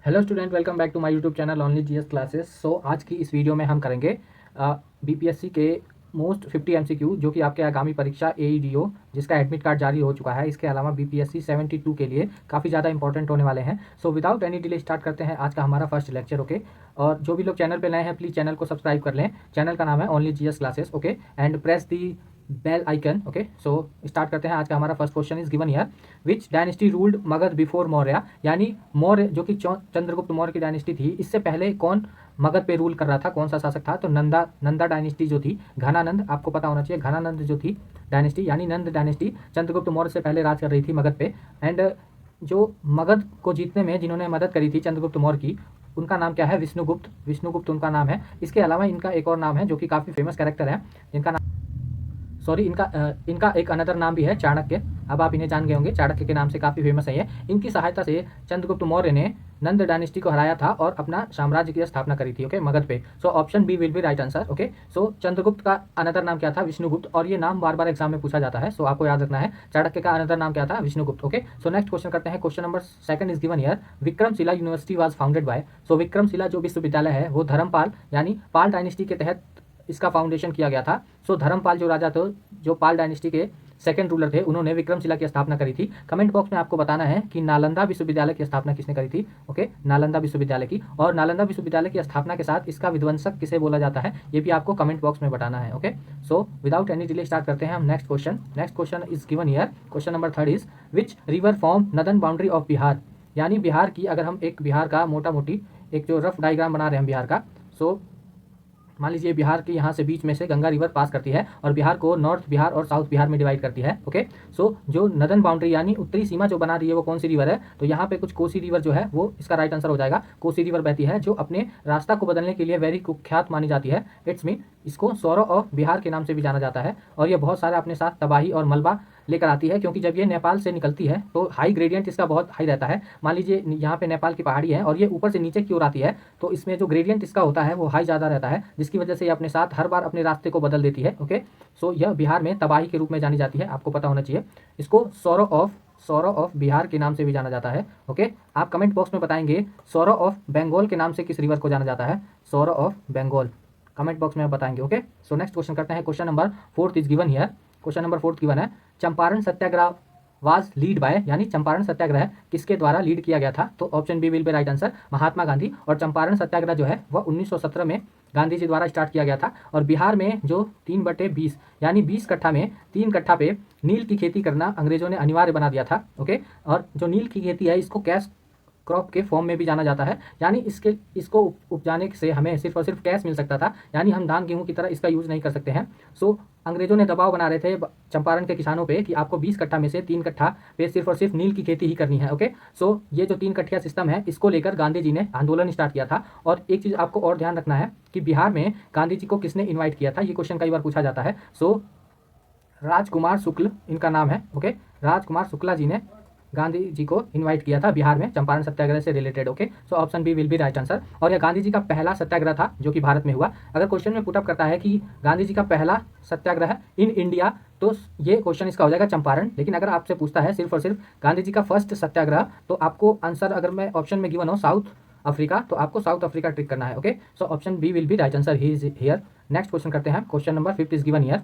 Hello student, welcome back to my YouTube channel only GS classes. So आज की इस video में हम करेंगे बीपीएससी के मोस्ट 50 एमसीक्यू जो कि आपके आगामी परीक्षा एईडीओ जिसका एडमिट कार्ड जारी हो चुका है, इसके अलावा बीपीएससी 72 के लिए काफ़ी ज़्यादा इंपॉर्टेंट होने वाले हैं। So without any delay start करते हैं आज का हमारा फर्स्ट लेक्चर। ओके, और जो भी लोग चैनल पे नए हैं प्लीज़ चैनल को सब्सक्राइब कर लें। चैनल का नाम है only GS classes. Okay, and press the bell icon. Okay, so start करते हैं। आज का हमारा first question is given here, which dynasty ruled Magadha before Maurya, यानी मौर्य जो कि चंद्रगुप्त मौर्य की डायनेस्टी थी, इससे पहले कौन मगध पे रूल कर रहा था, कौन सा शासक था? तो नंदा डायनेस्टी जो थी, घनानंद, आपको पता होना चाहिए, घनानंद जो थी डायनेस्टी यानी नंद डायनेस्टी चंद्रगुप्त मौर्य से पहले राज कर रही थी मगध पे। एंड जो मगध को जीतने में जिन्होंने मदद करी थी चंद्रगुप्त मौर्य की, उनका नाम क्या है? विष्णुगुप्त। विष्णुगुप्त उनका नाम है। इसके अलावा इनका एक और नाम है जो कि काफ़ी फेमस कैरेक्टर है, इनका नाम, सॉरी, इनका एक अनदर नाम भी है चाणक्य। अब आप इन्हें जान गए होंगे, चाणक्य के नाम से काफ़ी फेमस है ये। इनकी सहायता से चंद्रगुप्त मौर्य ने नंद डायनेस्टी को हराया था और अपना साम्राज्य की स्थापना करी थी। ओके, मगध पे। So option B will be right answer. Okay, so Chandragupta का अनदर नाम क्या था? विष्णुगुप्त। और ये नाम बार बार एग्जाम में पूछा जाता है, सो आपको याद रखना है। चाणक्य का अनदर नाम क्या था? Vishnugupta. Okay, so next question करते हैं। Question number second is given here, Vikramshila university was founded by. So Vikramshila जो विश्वविद्यालय है वो धर्मपाल यानी पाल डायनेस्टी के तहत इसका फाउंडेशन किया गया था। सो धर्मपाल जो राजा थे, जो पाल डायनेस्टी के सेकंड रूलर थे, उन्होंने विक्रमशिला की स्थापना करी थी। कमेंट बॉक्स में आपको बताना है कि नालंदा विश्वविद्यालय की स्थापना किसने करी थी। ओके, नालंदा विश्वविद्यालय की। और नालंदा विश्वविद्यालय की स्थापना के साथ इसका विध्वंसक किसे बोला जाता है, ये भी आपको कमेंट बॉक्स में बताना है। Okay, so without any delay start करते हैं हम next question. Next question is given here, question number third is, which river form northern boundary of Bihar, यानी बिहार की, अगर हम एक बिहार का मोटा मोटी एक जो रफ डायग्राम बना रहे हैं हम बिहार का, सो मान लीजिए बिहार के यहाँ से बीच में से गंगा रिवर पास करती है और बिहार को नॉर्थ बिहार और साउथ बिहार में डिवाइड करती है। ओके, सो जो नदन बाउंड्री यानी उत्तरी सीमा जो बना रही है वो कौन सी रिवर है? तो यहाँ पे कुछ कोसी रिवर जो है वो इसका राइट आंसर हो जाएगा। कोसी रिवर बहती है जो अपने रास्ता को बदलने के लिए वेरी कुख्यात मानी जाती है। इट्स मीन इसको सौरो ऑफ बिहार के नाम से भी जाना जाता है। और ये बहुत सारा अपने साथ तबाही और मलबा लेकर आती है, क्योंकि जब ये नेपाल से निकलती है तो हाई ग्रेडियंट इसका बहुत हाई रहता है। मान लीजिए यहाँ पे नेपाल की पहाड़ी है और ये ऊपर से नीचे की ओर आती है, तो इसमें जो ग्रेडियंट इसका होता है वो हाई ज़्यादा रहता है, जिसकी वजह से ये अपने साथ हर बार अपने रास्ते को बदल देती है। ओके, सो यह बिहार में तबाही के रूप में जानी जाती है, आपको पता होना चाहिए। इसको सौरो ऑफ बिहार के नाम से भी जाना जाता है। ओके, आप कमेंट बॉक्स में बताएंगे सौरो ऑफ बंगाल के नाम से किस रिवर को जाना जाता है। Sorrow of Bengal comment box में आप बताएंगे। ओके, सो नेक्स्ट क्वेश्चन करते हैं। Question number fourth is given here, question number fourth given है, Champaran Satyagraha was led by, यानी चंपारण सत्याग्रह किसके द्वारा लीड किया गया था? तो option B will be right answer, Mahatma Gandhi. और चंपारण सत्याग्रह जो है वह 1917 में गांधी जी द्वारा स्टार्ट किया गया था। और बिहार में जो 3/20 यानी 20 कट्ठा में 3 कट्ठा पे नील की खेती करना अंग्रेजों ने अनिवार्य बना दिया था। ओके, और जो नील की खेती है इसको कैश क्रॉप के फॉर्म में भी जाना जाता है, यानी इसको उपजाने से हमें सिर्फ और सिर्फ कैश मिल सकता था, यानी हम धान गेहूं की तरह इसका यूज़ नहीं कर सकते हैं। सो अंग्रेजों ने दबाव बना रहे थे चंपारण के किसानों पे कि आपको 20 कट्ठा में से 3 कट्ठा पे सिर्फ और सिर्फ नील की खेती ही करनी है। ओके, सो ये जो 3 कट्ठिया सिस्टम है इसको लेकर गांधी जी ने आंदोलन स्टार्ट किया था। और एक चीज़ आपको और ध्यान रखना है कि बिहार में गांधी जी को किसने इन्वाइट किया था, ये क्वेश्चन कई बार पूछा जाता है। सो राजकुमार शुक्ल इनका नाम है। ओके, राजकुमार शुक्ला जी ने गांधी जी को इनवाइट किया था बिहार में चंपारण सत्याग्रह से related. Okay, so option B will be right answer. और यह गांधी जी का पहला सत्याग्रह था जो कि भारत में हुआ। अगर क्वेश्चन में पुटअप करता है कि गांधी जी का पहला सत्याग्रह इन इंडिया, तो ये क्वेश्चन इसका हो जाएगा चंपारण। लेकिन अगर आपसे पूछता है सिर्फ और सिर्फ गांधी जी का फर्स्ट सत्याग्रह, तो आपको आंसर अगर मैं ऑप्शन में गिवन हो साउथ अफ्रीका, तो आपको साउथ अफ्रीका ट्रिक करना है। Okay, so option B will be right answer he is here. Next question करते हैं। Question number 5 is given here,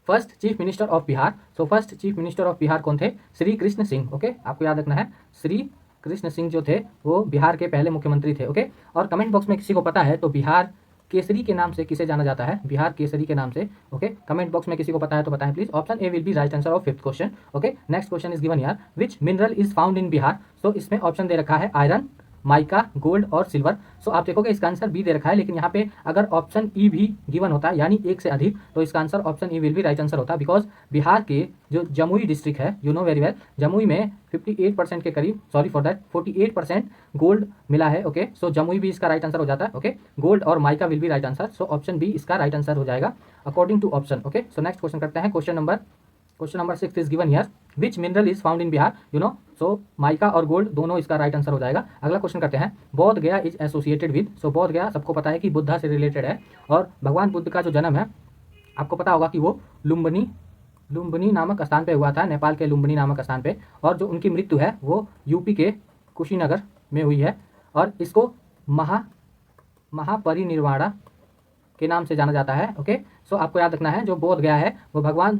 first chief minister of Bihar. So first chief minister of Bihar कौन थे? Shri Krishna Singh. Okay, आपको याद रखना है, श्री कृष्ण सिंह जो थे वो बिहार के पहले मुख्यमंत्री थे। ओके, और कमेंट बॉक्स में किसी को पता है तो बिहार केसरी के नाम से किसे जाना जाता है? बिहार केसरी के नाम से। ओके, कमेंट बॉक्स में किसी को पता है तो बताएं please. Option A will be right answer of fifth question. Okay, next question is given यार, which mineral is found in Bihar. So इसमें ऑप्शन दे रखा है आयरन, माइका, गोल्ड और सिल्वर। सो आप देखोगे इसका आंसर बी दे रखा है, लेकिन यहाँ पे अगर ऑप्शन ई भी गिवन होता है यानी एक से अधिक, तो इसका आंसर ऑप्शन ई विल भी राइट आंसर होता, बिकॉज बिहार के जो जमुई डिस्ट्रिक्ट है, you know very well, Jamui में 58% के करीब, सॉरी फॉर दैट 48% गोल्ड मिला है। ओके, सो जमुई भी इसका राइट आंसर हो जाता है। ओके, गोल्ड और mica will be right answer, so option B इसका राइट आंसर हो जाएगा according to option. Okay, so next question करते हैं। Question number 6 is given here, which mineral is found in Bihar. You know, so mica और gold दोनों इसका right answer हो जाएगा। अगला क्वेश्चन करते हैं, बोध गया इज एसोसिएटेड विद। सो बोध गया सबको पता है कि बुद्धा से रिलेटेड है, और भगवान बुद्ध का जो जन्म है आपको पता होगा कि वो लुम्बिनी नामक स्थान पे हुआ था, नेपाल के लुम्बिनी नामक स्थान पे। और जो उनकी मृत्यु है वो यूपी के कुशीनगर में हुई है और इसको महापरिनिर्वाणा के नाम से जाना जाता है। ओके, सो आपको याद रखना है जो बोध गया है वो भगवान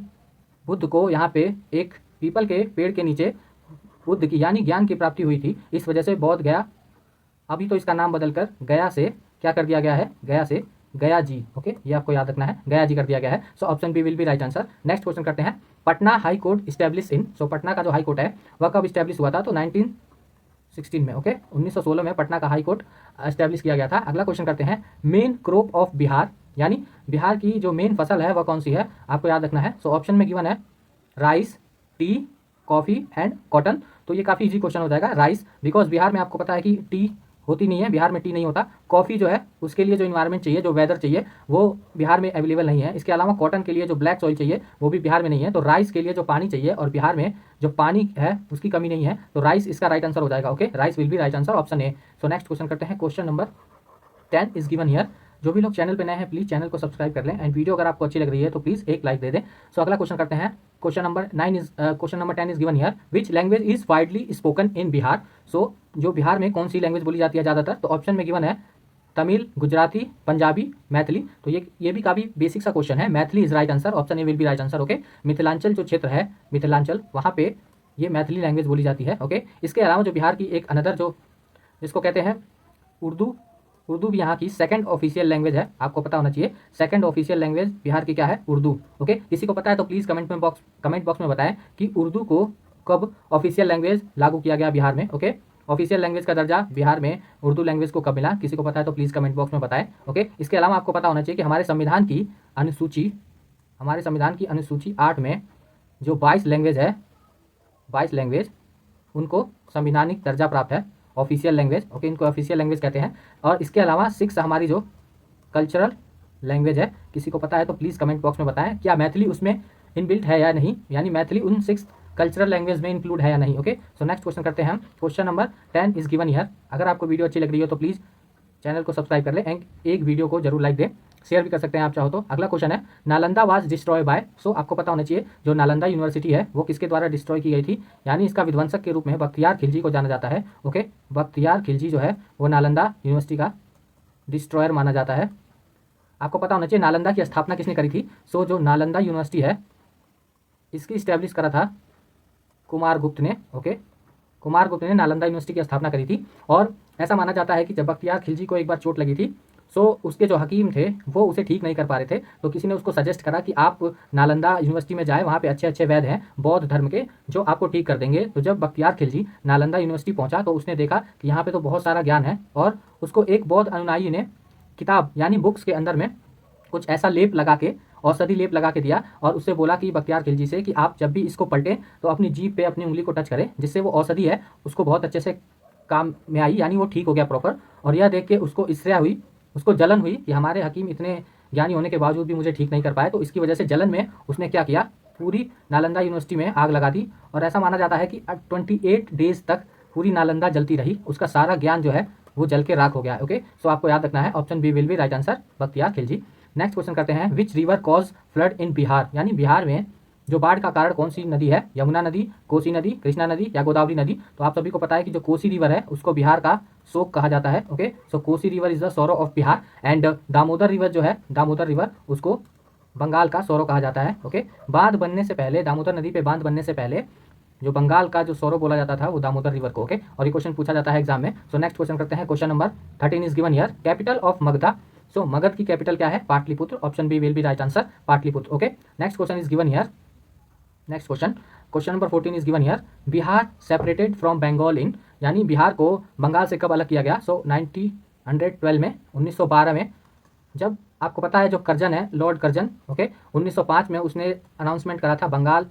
बुद्ध को यहाँ पे एक पीपल के पेड़ के नीचे बुद्ध की यानी ज्ञान की प्राप्ति हुई थी, इस वजह से बोध गया। अभी तो इसका नाम बदलकर गया से क्या कर दिया गया है, गया से गया जी। ओके, ये आपको याद रखना है, गया जी कर दिया गया है। So option B will be right answer. Next question करते हैं, Patna high court establish in, so Patna का जो हाई कोर्ट है वह कब स्टैब्लिश हुआ था, तो 1916 में। ओके, 1916 में पटना का हाई कोर्ट स्टैब्लिश किया गया था। अगला क्वेश्चन करते हैं, मेन क्रॉप ऑफ बिहार, यानी बिहार की जो मेन फसल है वह कौन सी है, आपको याद रखना है। सो ऑप्शन में गिवन है rice, T, coffee and cotton. तो ये काफ़ी इजी क्वेश्चन हो जाएगा, राइस, बिकॉज बिहार में आपको पता है कि टी होती नहीं है, बिहार में टी नहीं होता। कॉफ़ी जो है उसके लिए जो इन्वायरमेंट चाहिए, जो वेदर चाहिए वो बिहार में अवेलेबल नहीं है। इसके अलावा कॉटन के लिए जो ब्लैक सॉइल चाहिए वो भी बिहार में नहीं है। तो राइस के लिए जो पानी चाहिए और बिहार में जो पानी है उसकी कमी नहीं है, तो राइस इसका राइट आंसर हो जाएगा। Okay, rice will be right answer, option A. So next question करते हैं, question number 10 is given here. जो भी लोग चैनल पे नए हैं प्लीज़ चैनल को सब्सक्राइब कर लें एंड वीडियो अगर आपको अच्छी लग रही है तो प्लीज़ एक लाइक दे दें। सो अगला क्वेश्चन करते हैं, question number 10 is given here, which language is widely spoken in Bihar. So जो बिहार में कौन सी लैंग्वेज बोली जाती है ज़्यादातर, तो ऑप्शन में गिवन है तमिल, गुजराती, पंजाबी, मैथिली। तो ये भी काफ़ी बेसिक सा क्वेश्चन है, Maithili is right answer, option A will be right answer. Okay, Mithilanchal जो क्षेत्र है, मिथिलांचल, वहाँ पे ये मैथिली लैंग्वेज बोली जाती है। ओके, इसके अलावा जो बिहार की एक अनदर जो जिसको कहते हैं उर्दू, उर्दू भी यहाँ की सेकंड ऑफिशियल लैंग्वेज है, आपको पता होना चाहिए। सेकंड ऑफिशियल लैंग्वेज बिहार की क्या है, उर्दू। ओके, किसी को पता है तो प्लीज़ कमेंट बॉक्स में बताएं कि उर्दू को कब ऑफिशियल लैंग्वेज लागू किया गया बिहार में। ओके, ऑफिशियल लैंग्वेज का दर्जा बिहार में उर्दू लैंग्वेज को कब मिला, किसी को पता है तो प्लीज़ कमेंट बॉक्स में बताएं। ओके, इसके अलावा आपको पता होना चाहिए कि हमारे संविधान की अनुसूची 8 में जो 22 लैंग्वेज है, 22 लैंग्वेज उनको संविधानिक दर्जा प्राप्त है, ऑफिशियल लैंग्वेज। ओके, इनको ऑफिशियल लैंग्वेज कहते हैं। और इसके अलावा 6 हमारी जो कल्चरल लैंग्वेज है, किसी को पता है तो प्लीज़ कमेंट बॉक्स में बताएं क्या मैथिली उसमें इनबिल्ट है या नहीं, यानी मैथिली उन 6 कल्चरल लैंग्वेज में इंक्लूड है या नहीं। ओके, सो नेक्स्ट क्वेश्चन करते हैं हम, question number 10 is given here. अगर आपको वीडियो अच्छी लग रही हो तो प्लीज़ चैनल को सब्सक्राइब कर लें एंड एक वीडियो को जरूर लाइक दें, शेयर भी कर सकते हैं आप चाहो तो। अगला क्वेश्चन है, नालंदा वाज डिस्ट्रॉय बाय। सो आपको पता होना चाहिए जो नालंदा यूनिवर्सिटी है वो किसके द्वारा डिस्ट्रॉय की गई थी, यानी इसका विध्वंसक के रूप में बख्तियार खिलजी को जाना जाता है। ओके, बख्तियार खिलजी जो है वो नालंदा यूनिवर्सिटी का डिस्ट्रॉयर माना जाता है। आपको पता होना चाहिए नालंदा की स्थापना किसने करी थी। सो जो नालंदा यूनिवर्सिटी है इसकी स्टैब्लिश करा था कुमारगुप्त ने। ओके, कुमारगुप्त ने नालंदा यूनिवर्सिटी की स्थापना करी थी और ऐसा माना जाता है कि जब बख्तियार खिलजी को एक बार चोट लगी थी, सो उसके जो हकीम थे वो उसे ठीक नहीं कर पा रहे थे, तो किसी ने उसको सजेस्ट करा कि आप नालंदा यूनिवर्सिटी में जाएं, वहाँ पे अच्छे अच्छे वैद्य हैं बौद्ध धर्म के जो आपको ठीक कर देंगे। तो जब बख्तियार खिलजी नालंदा यूनिवर्सिटी पहुँचा तो उसने देखा कि यहाँ पे तो बहुत सारा ज्ञान है और उसको एक बौद्ध अनुयायी ने किताब यानी बुक्स के अंदर में कुछ ऐसा लेप लगा के, औषधि लेप लगा के दिया और उससे बोला कि बख्तियार खिलजी से कि आप जब भी इसको पलटें तो अपनी जीभ पे अपनी उंगली को टच करें, जिससे वो औषधि है उसको बहुत अच्छे से काम में आई, यानी वो ठीक हो गया प्रॉपर। और यह देख के उसको ईर्ष्या हुई, उसको जलन हुई कि हमारे हकीम इतने ज्ञानी होने के बावजूद भी मुझे ठीक नहीं कर पाए। तो इसकी वजह से जलन में उसने क्या किया, पूरी नालंदा यूनिवर्सिटी में आग लगा दी और ऐसा माना जाता है कि 28 डेज तक पूरी नालंदा जलती रही, उसका सारा ज्ञान जो है वो जल के राख हो गया। ओके, सो आपको याद रखना है option B will be right answer, Bakhtiyar Khilji. Next question करते हैं, which river cause flood in Bihar, यानी बिहार में जो बाढ़ का कारण कौन सी नदी है, यमुना नदी, कोसी नदी, कृष्णा नदी या गोदावरी नदी। तो आप सभी को पता है कि जो कोसी रिवर है उसको बिहार का शोक कहा जाता है। Okay, so Kosi river is the सोरो of Bihar and Damodar river जो है, दामोदर रिवर उसको बंगाल का सोरो कहा जाता है। ओके, बांध बनने से पहले, दामोदर नदी पे बांध बनने से पहले जो बंगाल का जो सोरो बोला जाता था वो दामोदर रिवर को। ओके, और ये क्वेश्चन पूछा जाता है एग्जाम में। सो नेक्स्ट क्वेश्चन करते हैं, question number 13 is given here, capital of Magadha. So Magadh की कैपिटल क्या है, Pataliputra, option B will be right answer, Pataliputra. Okay, next question is given here, next question number 14 is given here, Bihar separated from Bengal in, यानी बिहार को बंगाल से कब अलग किया गया। सो 1912 में, 1912 में, जब आपको पता है जो कर्जन है, लॉर्ड कर्जन, ओके, 1905 में उसने अनाउंसमेंट करा था बंगाल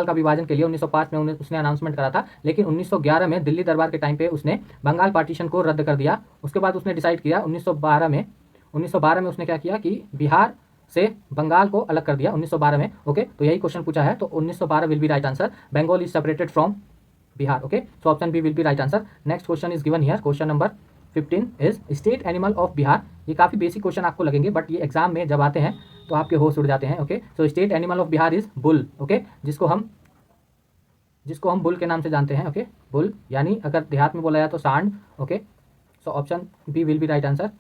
का विभाजन के लिए 1905 में उसने अनाउंसमेंट करा था, लेकिन 1911 में दिल्ली दरबार के टाइम पे उसने बंगाल पार्टीशन को रद्द कर दिया। उसके बाद उसने डिसाइड किया 1912 में उसने क्या किया कि बिहार से बंगाल को अलग कर दिया 1912 में। ओके, तो यही क्वेश्चन पूछा है, तो 1912 will be right answer, Bengal is separated from Bihar. Okay, so option B will be right answer. Next question is given here, question number 15 is state animal of Bihar. ये काफ़ी बेसिक क्वेश्चन आपको लगेंगे बट ये एग्जाम में जब आते हैं तो आपके होश उड़ जाते हैं। Okay, so state animal of Bihar is bull. Okay, जिसको हम बुल के नाम से जानते हैं। ओके, बुल यानी अगर देहात में बोला जाए तो सांड। Okay, so option B will be right answer.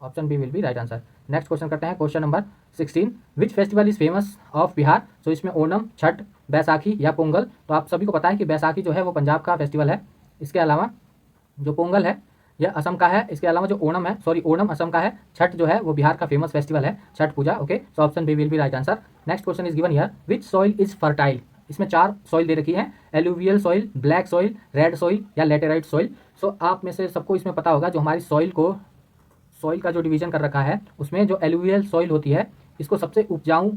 Option B will be right answer. Next question करते हैं, question number 16। Which festival is famous of Bihar? So इसमें ओणम, छठ, बैसाखी या पोंगल। तो आप सभी को पता है कि बैसाखी जो है वो पंजाब का फेस्टिवल है। इसके अलावा जो पोंगल है यह असम का है। इसके अलावा जो ओणम है, सॉरी ओणम असम का है, छठ जो है वो बिहार का फेमस फेस्टिवल है, Chhath Puja. Okay, so option B will be right answer. Next question is given here, which soil is fertile? इसमें 4 सॉइल दे रखी है, alluvial soil, black soil, red soil या लेटेराइट सॉइल। सो आप में से सबको इसमें पता होगा जो हमारी सॉइल का जो डिवीजन कर रखा है उसमें जो एलुवियल सॉइल होती है इसको सबसे उपजाऊ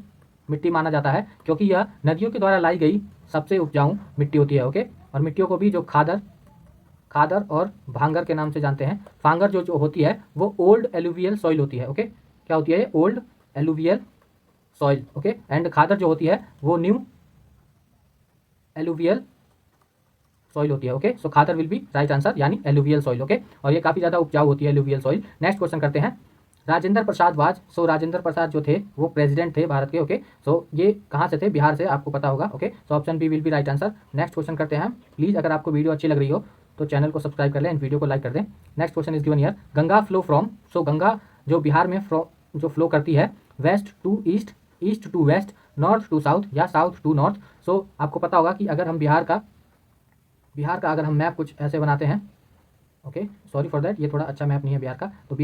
मिट्टी माना जाता है, क्योंकि यह नदियों के द्वारा लाई गई सबसे उपजाऊ मिट्टी होती है। ओके, और मिट्टियों को भी जो खादर और भांगर के नाम से जानते हैं। फांगर जो होती है वो ओल्ड एलुवियल सॉइल होती है। ओके, क्या होती है? Old alluvial soil. Okay, and Khadar जो होती है वो न्यू एलुवियल सॉइल होती है। Okay, so Khadar will be right answer, यानी एलुवियल सॉइल। ओके, और ये काफी ज्यादा उपजाऊ होती है एलुवियल सॉइल। नेक्स्ट क्वेश्चन करते हैं, राजेंद्र प्रसाद वाज। सो राजेंद्र प्रसाद जो थे वो प्रेसिडेंट थे भारत के। ओके, सो ये कहाँ से थे? बिहार से, आपको पता होगा। Okay, so option B will be right answer. Next question करते हैं। प्लीज अगर आपको वीडियो अच्छी लग रही हो तो चैनल को सब्सक्राइब कर लें एंड वीडियो को लाइक कर दें। Next question is given here, Ganga flow from. So Ganga जो बिहार में जो फ्लो करती है, west to east, east to west, north to south या साउथ टू नॉर्थ। सो आपको पता होगा कि अगर हम बिहार का अगर हम मैप कुछ ऐसे बनाते हैं, ओके सॉरी फॉर दैट, ये थोड़ा अच्छा मैप नहीं है बिहार का। तो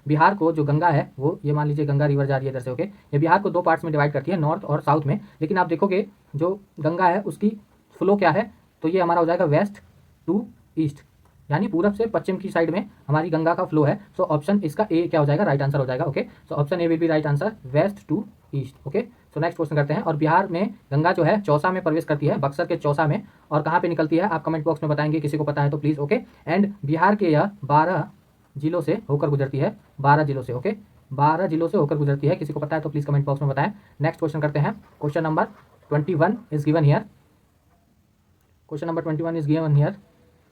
बिहार को जो गंगा है वो, ये मान लीजिए गंगा रिवर जा रही है इधर से। ओके, ये बिहार को 2 पार्ट्स में डिवाइड करती है, नॉर्थ और साउथ में। लेकिन आप देखोगे जो गंगा है उसकी फ्लो क्या है, तो ये हमारा हो जाएगा वेस्ट टू ईस्ट, यानी पूरब से पश्चिम की साइड में हमारी गंगा का फ्लो है। सो ऑप्शन इसका ए क्या हो जाएगा? राइट आंसर हो जाएगा। Okay, so option A will be right answer, west to east. Okay, so next question करते हैं। और बिहार में गंगा जो है चौसा में प्रवेश करती है, बक्सर के चौसा में। और कहाँ पे निकलती है आप कमेंट बॉक्स में बताएंगे, किसी को पता है तो प्लीज। ओके, एंड बिहार के यह 12 जिलों से होकर गुजरती है, 12 जिलों से। ओके, 12 जिलों से होकर गुजरती है, किसी को पता है तो प्लीज कमेंट बॉक्स में बताएं। नेक्स्ट क्वेश्चन करते हैं, question number 21 is given here. Question number 21 is given here,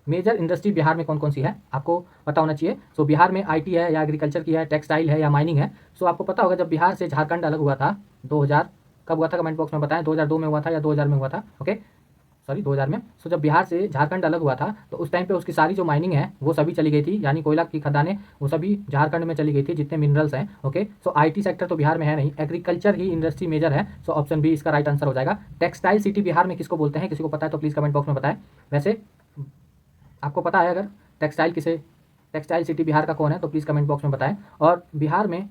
major industry Bihar में कौन कौन सी है? आपको पता होना चाहिए। सो बिहार में आईटी है या एग्रीकल्चर की है, टेक्सटाइल है या माइनिंग है। सो आपको पता होगा जब बिहार से झारखंड अलग हुआ था 2000, कब हुआ था कमेंट बॉक्स में बताएं, 2002 में हुआ था या 2000 में हुआ था? ओके, सॉरी 2000 में। सो जब बिहार से झारखंड अलग हुआ था तो उस टाइम पे उसकी सारी जो माइनिंग है वो सभी चली गई थी, यानी कोयला की खदानें वो सभी झारखंड में चली गई थी, जितने मिनरल्स हैं। ओके, सो आईटी सेक्टर तो बिहार में है नहीं, एग्रीकल्चर ही इंडस्ट्री मेजर है। सो ऑप्शन बी इसका राइट आंसर हो जाएगा। टेक्सटाइल सिटी बिहार में किसको बोलते हैं? किसी को पता है तो प्लीज कमेंट बॉक्स में बताएं। वैसे आपको पता है अगर टेक्सटाइल सिटी बिहार का कौन है तो प्लीज़ कमेंट बॉक्स में बताएं। और बिहार में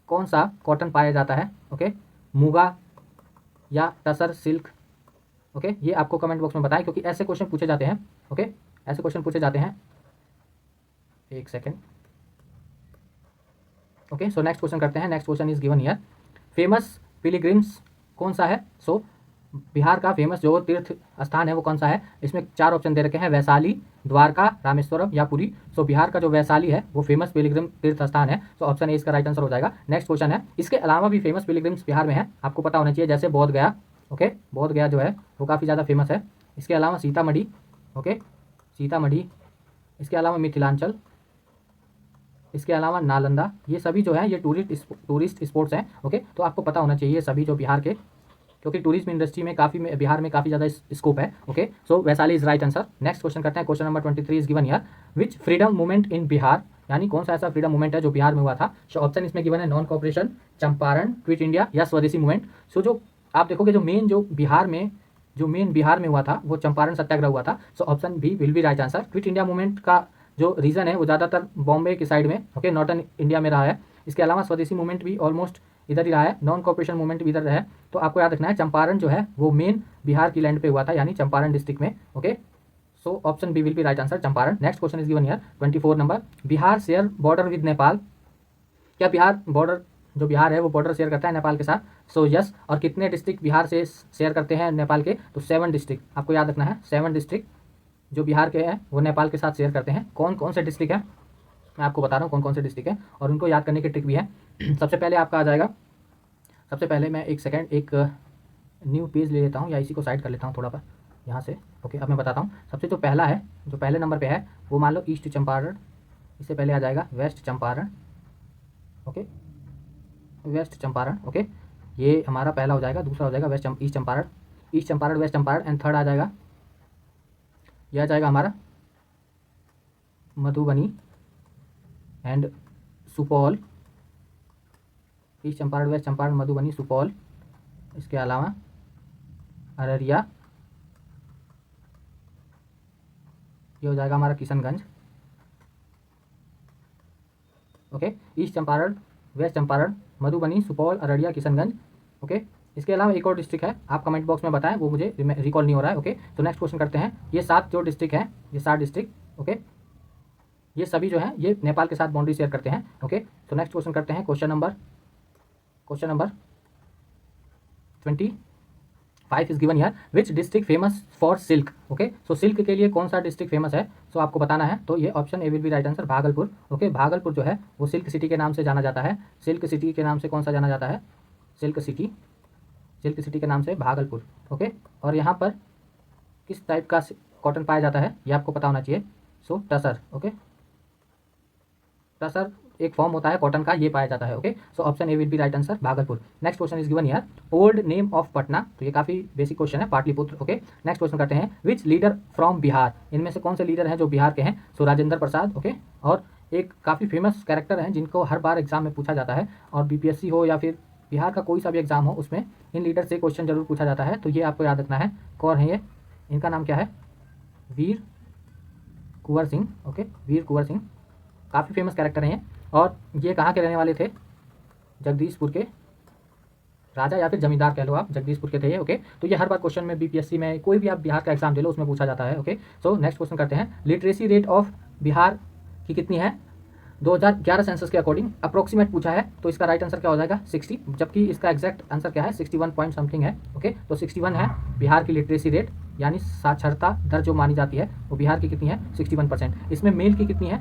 कौन सा कॉटन पाया जाता है? ओके, मुगा या टसर सिल्क? ओके, ये आपको कमेंट बॉक्स में बताएं, क्योंकि ऐसे क्वेश्चन पूछे जाते हैं। ओके, ऐसे क्वेश्चन पूछे जाते हैं। एक second. Okay, so next question करते हैं। Next question is given here, famous pilgrims कौन सा है? सो बिहार का फेमस जो तीर्थ स्थान है वो कौन सा है? इसमें 4 ऑप्शन दे रखे हैं, वैशाली, द्वारका, रामेश्वरम या पुरी। सो बिहार का जो वैशाली है वो फेमस पिलिग्रिम तीर्थ स्थान है। सो ऑप्शन ए इसका राइट आंसर हो जाएगा। नेक्स्ट क्वेश्चन है, इसके अलावा भी फेमस पिलिग्रिम्स बिहार में है, आपको पता होना चाहिए, जैसे बोध गया। ओके, बोध गया जो है वो काफ़ी ज़्यादा फेमस है। इसके अलावा सीतामढ़ी, ओके सीतामढ़ी, इसके अलावा मिथिलांचल, इसके अलावा नालंदा, ये सभी जो है ये टूरिस्ट स्पॉट्स हैं। ओके, तो आपको पता होना चाहिए सभी जो बिहार के, क्योंकि टूरिज्म इंडस्ट्री में बिहार में काफ़ी ज़्यादा स्कोप है। Okay, so Vaishali is right answer. Next question करते हैं, question number 23 is given here, which freedom movement in Bihar, यानी कौन सा ऐसा फ्रीडम मूवमेंट है जो बिहार में हुआ था? सो ऑप्शन इसमें गिवन है, non cooperation, Champaran, quit India या स्वदेशी मूवमेंट। सो जो आप देखोगे जो मेन बिहार में हुआ था वो चंपारण सत्याग्रह हुआ था। So option B will be right answer. Quit India movement का जो रीजन है वो ज़्यादातर बॉम्बे की साइड में, ओके नॉर्थन इंडिया में रहा है। इसके अलावा स्वदेशी मूवमेंट भी ऑलमोस्ट इधर ही रहा है, नॉन कॉपरेशन मूवमेंट भी इधर रहा है। तो आपको याद रखना है चंपारण जो है वो मेन बिहार की लैंड पे हुआ था, यानी चंपारण डिस्ट्रिक्ट में। Okay, so option B will be right answer, Champaran. Next question is given here 24 number, Bihar share border with Nepal. क्या बिहार है वो बॉर्डर शेयर करता है नेपाल के साथ? So yes. और कितने डिस्ट्रिक्ट बिहार से शेयर करते हैं नेपाल के? तो 7 डिस्ट्रिक्ट, आपको याद रखना है 7 डिस्ट्रिक्ट जो बिहार के हैं वो नेपाल के साथ शेयर करते हैं। कौन कौन से डिस्ट्रिक्ट हैं मैं आपको बता रहा हूँ, कौन कौन से डिस्ट्रिक्ट हैं, और उनको याद करने की ट्रिक भी है। सबसे पहले आपका आ जाएगा, सबसे पहले मैं एक सेकेंड एक न्यू पेज ले लेता हूँ, या इसी को साइड कर लेता हूँ थोड़ा पर यहाँ से। ओके, अब मैं बताता हूँ। सबसे जो पहला है, जो पहले नंबर पे है वो मान लो ईस्ट चंपारण, इससे पहले आ जाएगा west Champaran. Okay, west Champaran. Okay, ये हमारा पहला हो जाएगा। दूसरा हो जाएगा east Champaran. East Champaran, west Champaran, and third आ जाएगा, यह आ जाएगा हमारा Madhubani and Supaul. East Champaran, west Champaran, Madhubani, Supaul, इसके अलावा अररिया, ये हो जाएगा हमारा Kishanganj. Okay, east Champaran, west Champaran, Madhubani, Supaul, Araria, Kishanganj. Okay, इसके अलावा एक और डिस्ट्रिक्ट है, आप कमेंट बॉक्स में बताएं, वो मुझे रिकॉल नहीं हो रहा है। ओके, तो नेक्स्ट क्वेश्चन करते हैं। ये 7 जो डिस्ट्रिक्ट हैं, ये 7 डिस्ट्रिक्ट, ओके, ये सभी जो हैं ये नेपाल के साथ बाउंड्री शेयर करते हैं। ओके, तो नेक्स्ट क्वेश्चन करते हैं। Question number 25 is given here, which district famous for silk. Okay, so silk के लिए कौन सा डिस्ट्रिक्ट फेमस है, सो आपको बताना है। तो ये option A will be right answer, Bhagalpur. Okay, Bhagalpur जो है वो सिल्क सिटी के नाम से जाना जाता है। सिल्क सिटी के नाम से कौन सा जाना जाता है, सिल्क सिटी के नाम से भागलपुर। ओके, और यहाँ पर किस टाइप का कॉटन पाया जाता है ये आपको पता होना चाहिए। सो टसर, ओके, टसर एक फॉर्म होता है कॉटन का, ये पाया जाता है। Okay, so option A will be right answer, Bhagalpur. Next question is given here, old name of Patna. तो ये काफी बेसिक क्वेश्चन है, पाटलिपुत्र। ओके, नेक्स्ट क्वेश्चन करते हैं, विच लीडर फ्रॉम बिहार। इनमें से कौन से लीडर हैं जो बिहार के हैं, सो राजेंद्र प्रसाद। ओके, और एक काफ़ी फेमस कैरेक्टर हैं जिनको हर बार एग्जाम में पूछा जाता है, और बीपीएससी हो या फिर बिहार का कोई सा भी एग्जाम हो उसमें इन लीडर से क्वेश्चन जरूर पूछा जाता है। तो ये आपको याद रखना है, कौन है ये, इनका नाम क्या है, वीर कुंवर सिंह। ओके, वीर कुंवर सिंह, काफ़ी फेमस कैरेक्टर हैं ये, और ये कहाँ के रहने वाले थे, जगदीशपुर के राजा या फिर जमींदार कह लो आप, जगदीशपुर के थे ये। ओके, तो ये हर बार क्वेश्चन में बीपीएससी में कोई भी आप बिहार का एग्जाम दे लो उसमें पूछा जाता है। ओके, सो नेक्स्ट क्वेश्चन करते हैं, लिटरेसी रेट ऑफ बिहार की कितनी है 2011 सेंसस के अकॉर्डिंग, अप्रोक्सीमेट पूछा है। तो इसका राइट आंसर क्या हो जाएगा 60, जबकि इसका एग्जैक्ट आंसर क्या है 61 पॉइंट समथिंग है। ओके, तो 61 है बिहार की लिटरेसी रेट, यानी साक्षरता दर जो मानी जाती है वो बिहार की कितनी है 61%। इसमें मेल की कितनी है,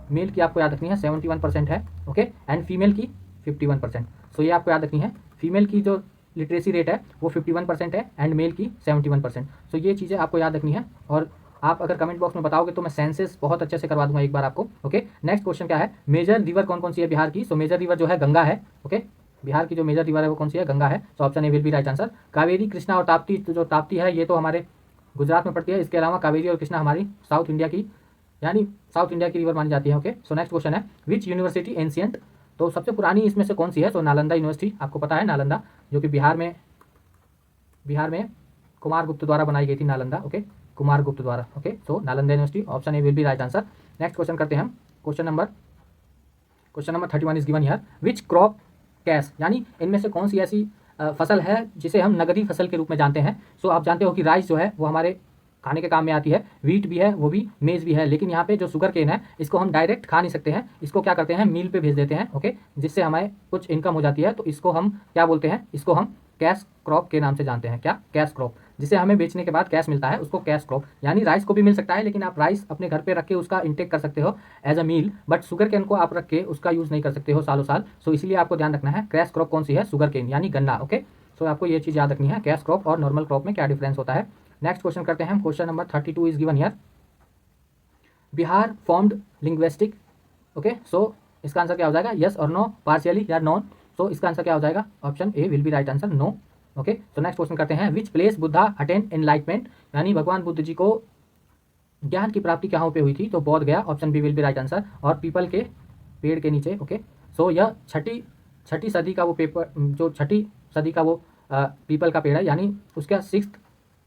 मेल की आपको याद रखनी है 71% है। ओके, एंड फीमेल की 51%। सो ये आपको याद रखनी है, फीमेल की जो लिटरेसी रेट है वो 51% है एंड मेल की 71%। सो ये चीज़ें आपको याद रखनी है, और आप अगर कमेंट बॉक्स में बताओगे तो मैं सेंसेस बहुत अच्छे से करवा दूंगा एक बार आपको। ओके, नेक्स्ट क्वेश्चन क्या है, मेजर रिवर कौन कौन सी है बिहार की। सो मेजर रिवर जो है गंगा है। ओके, बिहार की जो मेजर रिवर है वो कौन सी है, गंगा है। So option A will be right answer. Kaveri, Krishna और ताप्ती, तो जो ताप्ती है ये तो हमारे गुजरात में पड़ती है, इसके अलावा कावेरी और कृष्णा हमारी साउथ इंडिया की, यानी साउथ इंडिया की रिवर मानी जाती है। ओके, सो नेक्स्ट क्वेश्चन है, विच यूनिवर्सिटी एंशियंट, तो सबसे पुरानी इसमें से कौन सी है, तो नालंदा यूनिवर्सिटी, आपको पता है नालंदा, जो कि बिहार में कुमारगुप्त द्वारा बनाई गई थी नालंदा। ओके, कुमारगुप्त द्वारा। Okay, so Nalanda university, option A will be right answer. Next question करते हैं हम, question number 31 is given here, which crop cash, यानी इनमें से कौन सी ऐसी फसल है जिसे हम नगदी फसल के रूप में जानते हैं। सो आप जानते हो कि राइस जो है वो हमारे खाने के काम में आती है, वीट भी है, वो भी मेज भी है, लेकिन यहाँ पे जो शुगर केन है इसको हम डायरेक्ट खा नहीं सकते हैं, इसको क्या करते हैं मिल पे भेज देते हैं। ओके, जिससे हमें कुछ इनकम हो जाती है, तो इसको हम क्या बोलते हैं, इसको हम कैश क्रॉप के नाम से जानते हैं। क्या, कैश क्रॉप, जिसे हमें बेचने के बाद कैश मिलता है उसको कैश क्रॉप, यानी राइस को भी मिल सकता है, लेकिन आप राइस अपने घर पे रख के उसका इंटेक कर सकते हो as a meal, but sugar cane को आप रख के उसका यूज़ नहीं कर सकते हो सालों साल। सो इसीलिए आपको ध्यान रखना है कैश क्रॉप कौन सी है, शुगर केन यानी गन्ना। ओके, सो आपको ये चीज़ याद रखनी है, कैश क्रॉप और नॉर्मल क्रॉप में क्या डिफरेंस होता है। नेक्स्ट क्वेश्चन करते हैं हम, question number 32 is given here, Bihar formed linguistic. Okay, so इसका आंसर क्या हो जाएगा, यस और नो, पार्शियली या नॉन। सो इसका आंसर क्या हो जाएगा, option A will be right answer, no. Okay, so next question करते हैं, which place Buddha attain enlightenment, यानी भगवान बुद्ध जी को ज्ञान की प्राप्ति कहाँ पे हुई थी, तो Bodh Gaya, option B will be right answer, और पीपल के पेड़ के नीचे। ओके, सो यह छठी सदी का वो पेपर, जो छठी सदी का वो पीपल का पेड़ है, यानी उसका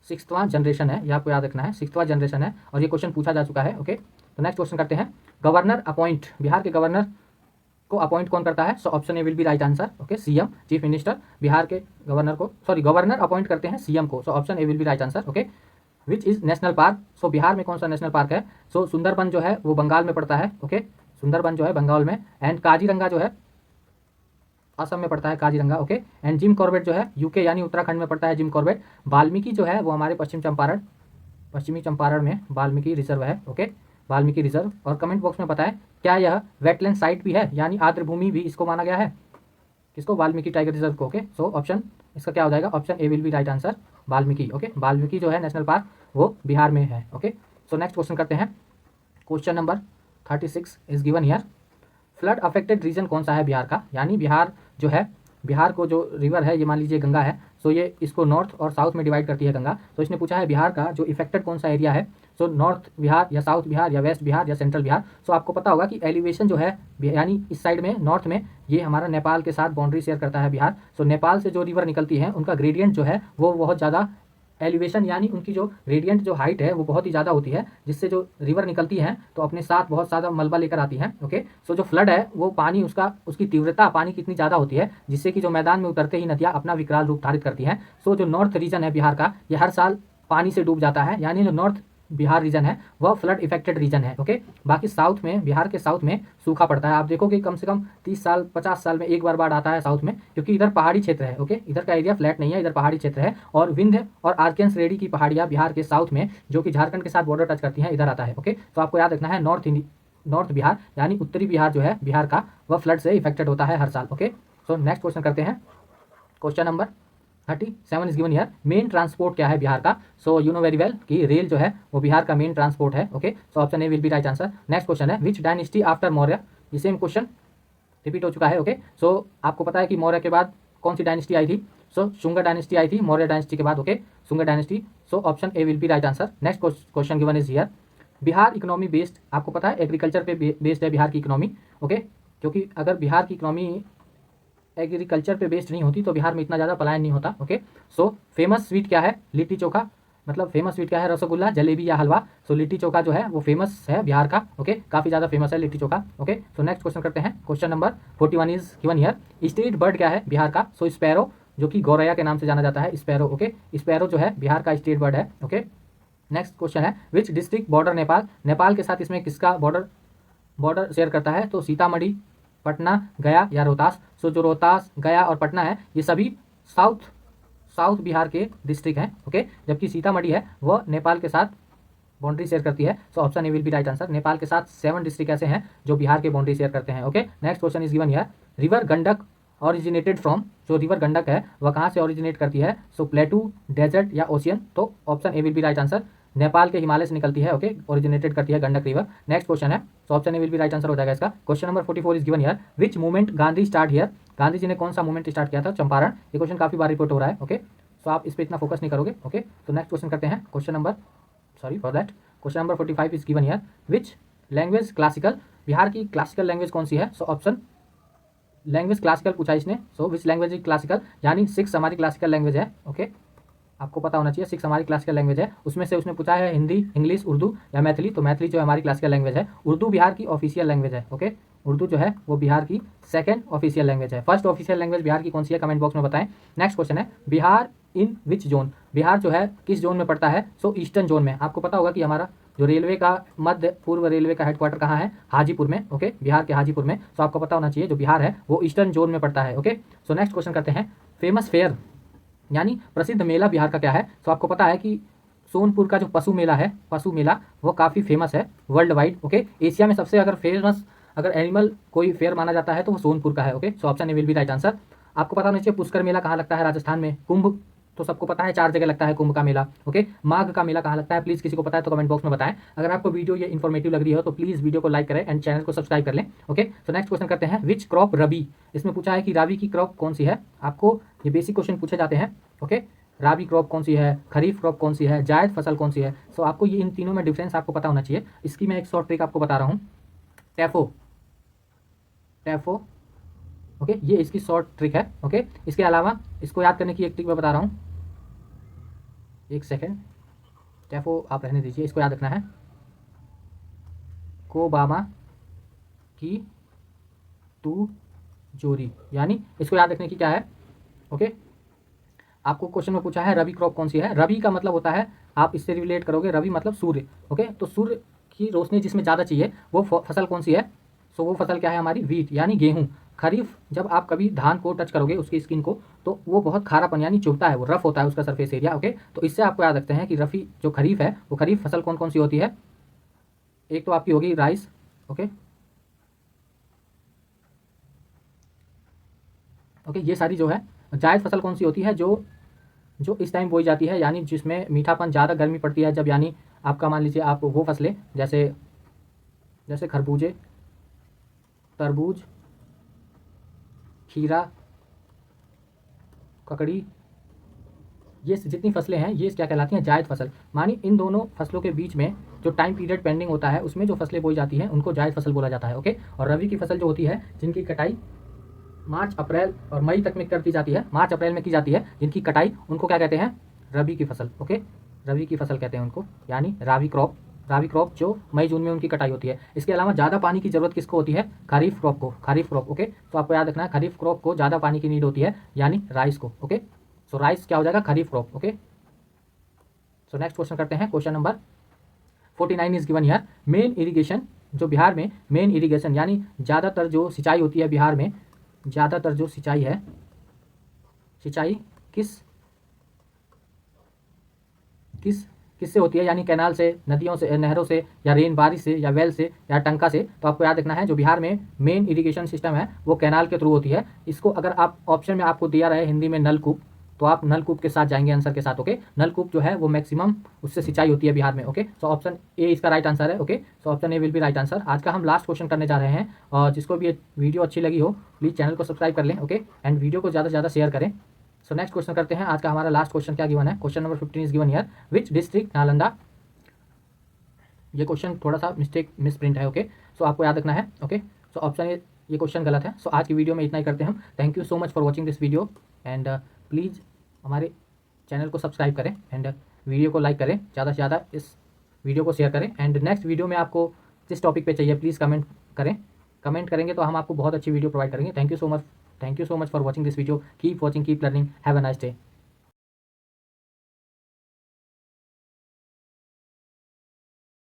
सिक्सवां जनरेशन है, ये आपको याद रखना है, 6वां जनरेशन है, और ये क्वेश्चन पूछा जा चुका है। ओके, तो नेक्स्ट क्वेश्चन करते हैं, गवर्नर अपॉइंट, बिहार के गवर्नर को अपॉइंट कौन करता है, so option A will be right answer. Okay, CM, chief minister Bihar के गवर्नर अपॉइंट करते हैं सीएम को, so option A will be right answer. Okay, which is national park, so Bihar में कौन सा नेशनल पार्क है, सो सुंदरबन जो है वो बंगाल में पड़ता है। ओके, सुंदरबन जो है बंगाल में, एंड काजीरंगा जो है असम में पड़ता है Kaziranga. Okay, and Jim Corbett जो है यूके यानी उत्तराखंड में पड़ता है जिम कॉर्बेट। वाल्मीकि जो है वो हमारे पश्चिमी चंपारण में वाल्मीकि रिजर्व है। ओके, वाल्मीकि रिजर्व, और कमेंट बॉक्स में बताएं क्या यह वेटलैंड साइट भी है, यानी आर्द्र भूमि भी इसको माना गया है, किसको, वाल्मीकि टाइगर रिजर्व को। ओके, सो ऑप्शन इसका क्या हो जाएगा, option A will be right answer, Valmiki. Okay, Valmiki जो है नेशनल पार्क वो बिहार में है। ओके, सो नेक्स्ट क्वेश्चन करते हैं, question number 36 is given here, flood affected region कौन सा है बिहार का, यानी बिहार जो है, बिहार को जो रिवर है ये मान लीजिए गंगा है, सो ये इसको नॉर्थ और साउथ में डिवाइड करती है गंगा। तो इसने पूछा है बिहार का जो इफेक्टेड कौन सा एरिया है, सो नॉर्थ बिहार या साउथ बिहार या वेस्ट बिहार या सेंट्रल बिहार। सो आपको पता होगा कि एलिवेशन जो है यानी इस साइड में नॉर्थ में ये हमारा नेपाल के साथ बाउंड्री शेयर करता है बिहार। सो नेपाल से जो रिवर निकलती है उनका ग्रेडियंट जो है वो बहुत ज़्यादा एलिवेशन यानी उनकी जो ग्रेडियंट जो हाइट है वो बहुत ही ज़्यादा होती है, जिससे जो रिवर निकलती हैं तो अपने साथ बहुत ज़्यादा मलबा लेकर आती हैं। ओके, सो जो फ्लड है वो पानी उसकी तीव्रता पानी की इतनी ज़्यादा होती है जिससे कि जो मैदान में उतरते ही नदियाँ अपना विकराल रूप धारित करती हैं। सो जो नॉर्थ रीजन है बिहार का ये हर साल पानी से डूब जाता है, यानी जो नॉर्थ बिहार रीजन है वह फ्लड इफेक्टेड रीजन है। ओके, बाकी साउथ में बिहार के साउथ में सूखा पड़ता है। आप देखोगे कम से कम 30 साल 50 साल में एक बार आता है साउथ में, क्योंकि इधर पहाड़ी क्षेत्र है। ओके, इधर का एरिया फ्लैट नहीं है, इधर पहाड़ी क्षेत्र है और विंध्य और आर्कियन श्रेणी की पहाड़ियाँ बिहार के साउथ में जो कि झारखंड के साथ बॉर्डर टच करती हैं इधर आता है। ओके, तो आपको याद रखना है नॉर्थ बिहार यानी उत्तरी बिहार जो है बिहार का वह फ्लड से इफेक्टेड होता है हर साल। ओके, सो नेक्स्ट क्वेश्चन करते हैं। Question number 37 is given here. Main transport क्या है बिहार का? So you know very well कि रेल जो है वो बिहार का मेन ट्रांसपोर्ट है। Okay, so option A will be right answer. Next question है विच डायनेस्टी आफ्टर मौर्य? ये सेम क्वेश्चन रिपीट हो चुका है। ओके, सो आपको पता है कि मौर्य के बाद कौन सी डायनेस्टी आई थी? सो शुंगा डायनेस्टी आई थी मौर्य डायनेस्टी के बाद। Okay, Shunga dynasty. So option A will be right answer. Next question given is here. Bihar economy based, आपको पता है एग्रीकल्चर पे बेस्ड है बिहार की इकोनॉमी। ओके, क्योंकि अगर बिहार की इकोनॉमी एग्रीकल्चर पे बेस्ड नहीं होती तो बिहार में इतना ज़्यादा पलायन नहीं होता। ओके, सो फेमस स्वीट क्या है? लिट्टी चोखा। मतलब फेमस स्वीट क्या है? रसगुल्ला, जलेबी या हलवा। सो लिट्टी चोखा जो है वो फेमस है बिहार का। ओके, काफ़ी ज़्यादा फेमस है litti chokha. Okay, so next question करते हैं। Question number 41 is given here. State bird क्या है बिहार का? सो स्पैरो, जो कि गौरैया के नाम से जाना जाता है, स्पैरो। ओके, स्पैरो जो है बिहार का स्टेट बर्ड है। ओके, नेक्स्ट क्वेश्चन है which district border Nepal? Nepal के साथ इसमें किसका बॉर्डर शेयर करता है? तो सीतामढ़ी, पटना, गया या रोहतास। सो जो रोहतास, गया और पटना है ये सभी साउथ बिहार के डिस्ट्रिक्ट हैं। ओके, जबकि सीतामढ़ी है वह नेपाल के साथ बाउंड्री शेयर करती है। So option A will be right answer. Nepal के साथ 7 डिस्ट्रिक्ट ऐसे हैं जो बिहार के बाउंड्री शेयर करते हैं। Okay, next question is given here. River Gandak originated from, जो रिवर गंडक है वह कहाँ से ऑरिजिनेट करती है? सो प्लेटू, डेजर्ट या ओशियन। तो option A will be right answer. Nepal के हिमालय से निकलती है। ओके, ओरिजिनेटेड करती है गंडक रिवर। नेक्स्ट क्वेश्चन है, तो option A will be right answer हो जाएगा इसका। Question number 44 is given here. Which movement Gandhi start here? Gandhi ji ने कौन सा मूवमेंट स्टार्ट किया था? चंपारण। ये क्वेश्चन काफी बार रिपोर्ट हो रहा है। ओके, सो आप इस पर इतना फोकस नहीं करोगे। ओके, तो नेक्स्ट क्वेश्चन करते हैं। Question number question number 45 is given here. Which language classical? Bihar की क्लासिकल लैंग्वेज कौन सी है? सो ऑप्शन लैंग्वेज क्लासिकल पूछा इसने। सो विच लैंग्वेज इज क्लासिकल, यानी 6 हमारी क्लासिकल लैंग्वेज है। ओके, आपको पता होना चाहिए 6 हमारी क्लासिकल लैंग्वेज है। उसमें से उसने पूछा है हिंदी, इंग्लिश, उर्दू या मैथिली। तो मैथिली जो है हमारी क्लासिकल लैंग्वेज है। उर्दू बिहार की ऑफिशियल लैंग्वेज है। ओके, उर्दू जो है वो बिहार की सेकंड ऑफिशियल लैंग्वेज है। फर्स्ट ऑफिशियल लैंग्वेज बिहार की कौन सी है? कमेंट बॉक्स में बताएं। नेक्स्ट क्वेश्चन है बिहार इन विच जोन? बिहार जो है किस जोन में पड़ता है? सो ईस्टर्न जोन में। आपको पता होगा कि हमारा जो रेलवे का मध्य पूर्व रेलवे का हेडक्वार्टर कहाँ है? हाजीपुर में। ओके, बिहार के हाजीपुर में। सो आपको पता होना चाहिए जो बिहार है वो ईस्टर्न जोन में पड़ता है। ओके, सो नेक्स्ट क्वेश्चन करते हैं। फेमस फेयर यानी प्रसिद्ध मेला बिहार का क्या है? तो आपको पता है कि सोनपुर का जो पशु मेला है, पशु मेला वो काफ़ी फेमस है वर्ल्ड वाइड। ओके, एशिया में सबसे अगर फेमस अगर एनिमल कोई फेयर माना जाता है तो वो सोनपुर का है। Okay, so option A will be right answer. आपको पता होना चाहिए पुष्कर मेला कहाँ लगता है? राजस्थान में। कुंभ तो सबको पता है 4 जगह लगता है कुंभ का मेला। ओके, माघ का मेला कहाँ लगता है? प्लीज़ किसी को पता है तो कमेंट बॉक्स में बताएं। अगर आपको वीडियो ये इन्फॉर्मेटिव लग रही हो तो प्लीज़ वीडियो को लाइक करें एंड चैनल को सब्सक्राइब कर लें। ओके, सो नेक्स्ट क्वेश्चन करते हैं। विच क्रॉप रबी? इसमें पूछा है कि राबी की क्रॉप कौन सी है। आपको ये बेसिक क्वेश्चन पूछे जाते हैं। ओके, राबी क्रॉप कौन सी है, खरीफ क्रॉप कौन सी है, जायद फसल कौन सी है। सो आपको ये इन तीनों में डिफरेंस आपको पता होना चाहिए। इसकी मैं एक शॉर्ट ट्रिक आपको बता रहा हूँ। टैफो टैफो ओके, ये इसकी शॉर्ट ट्रिक है। ओके, इसके अलावा इसको याद करने की एक ट्रिक मैं बता रहा हूँ। एक सेकेंड, टैफो आप रहने दीजिए, इसको याद रखना है। कोबामा की टू जोरी, यानी इसको याद रखने की क्या है? ओके, आपको क्वेश्चन में पूछा है रबी क्रॉप कौन सी है। रबी का मतलब होता है, आप इससे रिलेट करोगे, रबी मतलब सूर्य। ओके, तो सूर्य की रोशनी जिसमें ज़्यादा चाहिए वो फसल कौन सी है? सो वो फसल क्या है हमारी? वीट यानी गेहूं। खरीफ, जब आप कभी धान को टच करोगे उसकी स्किन को तो वो बहुत खारापन यानी चुभता है, वो रफ होता है उसका सरफेस एरिया। ओके, तो इससे आपको याद रखते हैं कि रफी जो खरीफ है वो खरीफ फसल कौन कौन सी होती है? एक तो आपकी होगी राइस। ओके ओके, ये सारी जो है। जायद फसल कौन सी होती है? जो जो इस टाइम बोई जाती है, यानी जिसमें मीठापन ज़्यादा गर्मी पड़ती है जब, यानी आपका मान लीजिए आप वो फसलें जैसे जैसे खरबूजे, तरबूज, खीरा, ककड़ी, ये जितनी फसलें हैं ये क्या कहलाती हैं, जायद फसल। मानी इन दोनों फसलों के बीच में जो टाइम पीरियड पेंडिंग होता है उसमें जो फसलें बोई जाती हैं उनको जायद फसल बोला जाता है। ओके, और रबी की फसल जो होती है जिनकी कटाई मार्च अप्रैल और मई तक में कर दी जाती है, मार्च अप्रैल में की जाती है, जिनकी कटाई उनको क्या कहते हैं, रबी की फसल। ओके, रबी की फसल कहते हैं उनको, यानी रावी क्रॉप। रावी क्रॉप जो मई जून में उनकी कटाई होती है। इसके अलावा ज़्यादा पानी की जरूरत किसको होती है, खरीफ क्रॉप को। खरीफ क्रॉप, ओके, तो आपको याद रखना है खरीफ क्रॉप को ज़्यादा पानी की नीड होती है, यानी राइस को। ओके, सो राइस क्या हो जाएगा, kharif crop. Okay, so next question करते हैं। Question number 49 is given here. Main irrigation, जो बिहार में मेन इरिगेशन यानी ज़्यादातर जो सिंचाई होती है बिहार में, ज़्यादातर जो सिंचाई है, सिंचाई किस किस किससे होती है, यानी कैनाल से, नदियों से, नहरों से, या रेन बारिश से, या वेल से, या टंका से। तो आपको याद रखना है जो बिहार में मेन इरिगेशन सिस्टम है वो कैनाल के थ्रू होती है। इसको अगर आप ऑप्शन में आपको दिया रहे हिंदी में नलकूप, तो आप नलकूप के साथ जाएंगे आंसर के साथ। ओके, नलकूप जो है वो मैक्सिमम उससे सिंचाई होती है बिहार में। ओके, सो ऑप्शन ए इसका राइट आंसर है। Okay, so option A will be right answer. आज का हम लास्ट क्वेश्चन करने जा रहे हैं, और जिसको भी ये वीडियो अच्छी लगी हो प्लीज़ चैनल को सब्सक्राइब कर लें। ओके, एंड वीडियो को ज़्यादा से ज़्यादा शेयर करें। सो नेक्स्ट क्वेश्चन करते हैं। आज का हमारा लास्ट क्वेश्चन क्या गिवन है, question number 15 is given here. Which district Nalanda, ये क्वेश्चन थोड़ा सा मिस प्रिंट है। ओके, सो आपको याद रखना है। ओके, सो ऑप्शन ये क्वेश्चन गलत है। सो आज की वीडियो में इतना ही करते हैं हम। Thank you so much for watching this video, and please हमारे चैनल को सब्सक्राइब करें, एंड वीडियो को लाइक करें, ज़्यादा से ज़्यादा इस वीडियो को शेयर करें। एंड नेक्स्ट वीडियो में आपको जिस टॉपिक पे चाहिए प्लीज़ कमेंट करें। कमेंट करेंगे तो हम आपको बहुत अच्छी वीडियो प्रोवाइड करेंगे। Thank you so much for watching this video. Keep watching, keep learning, have a nice day.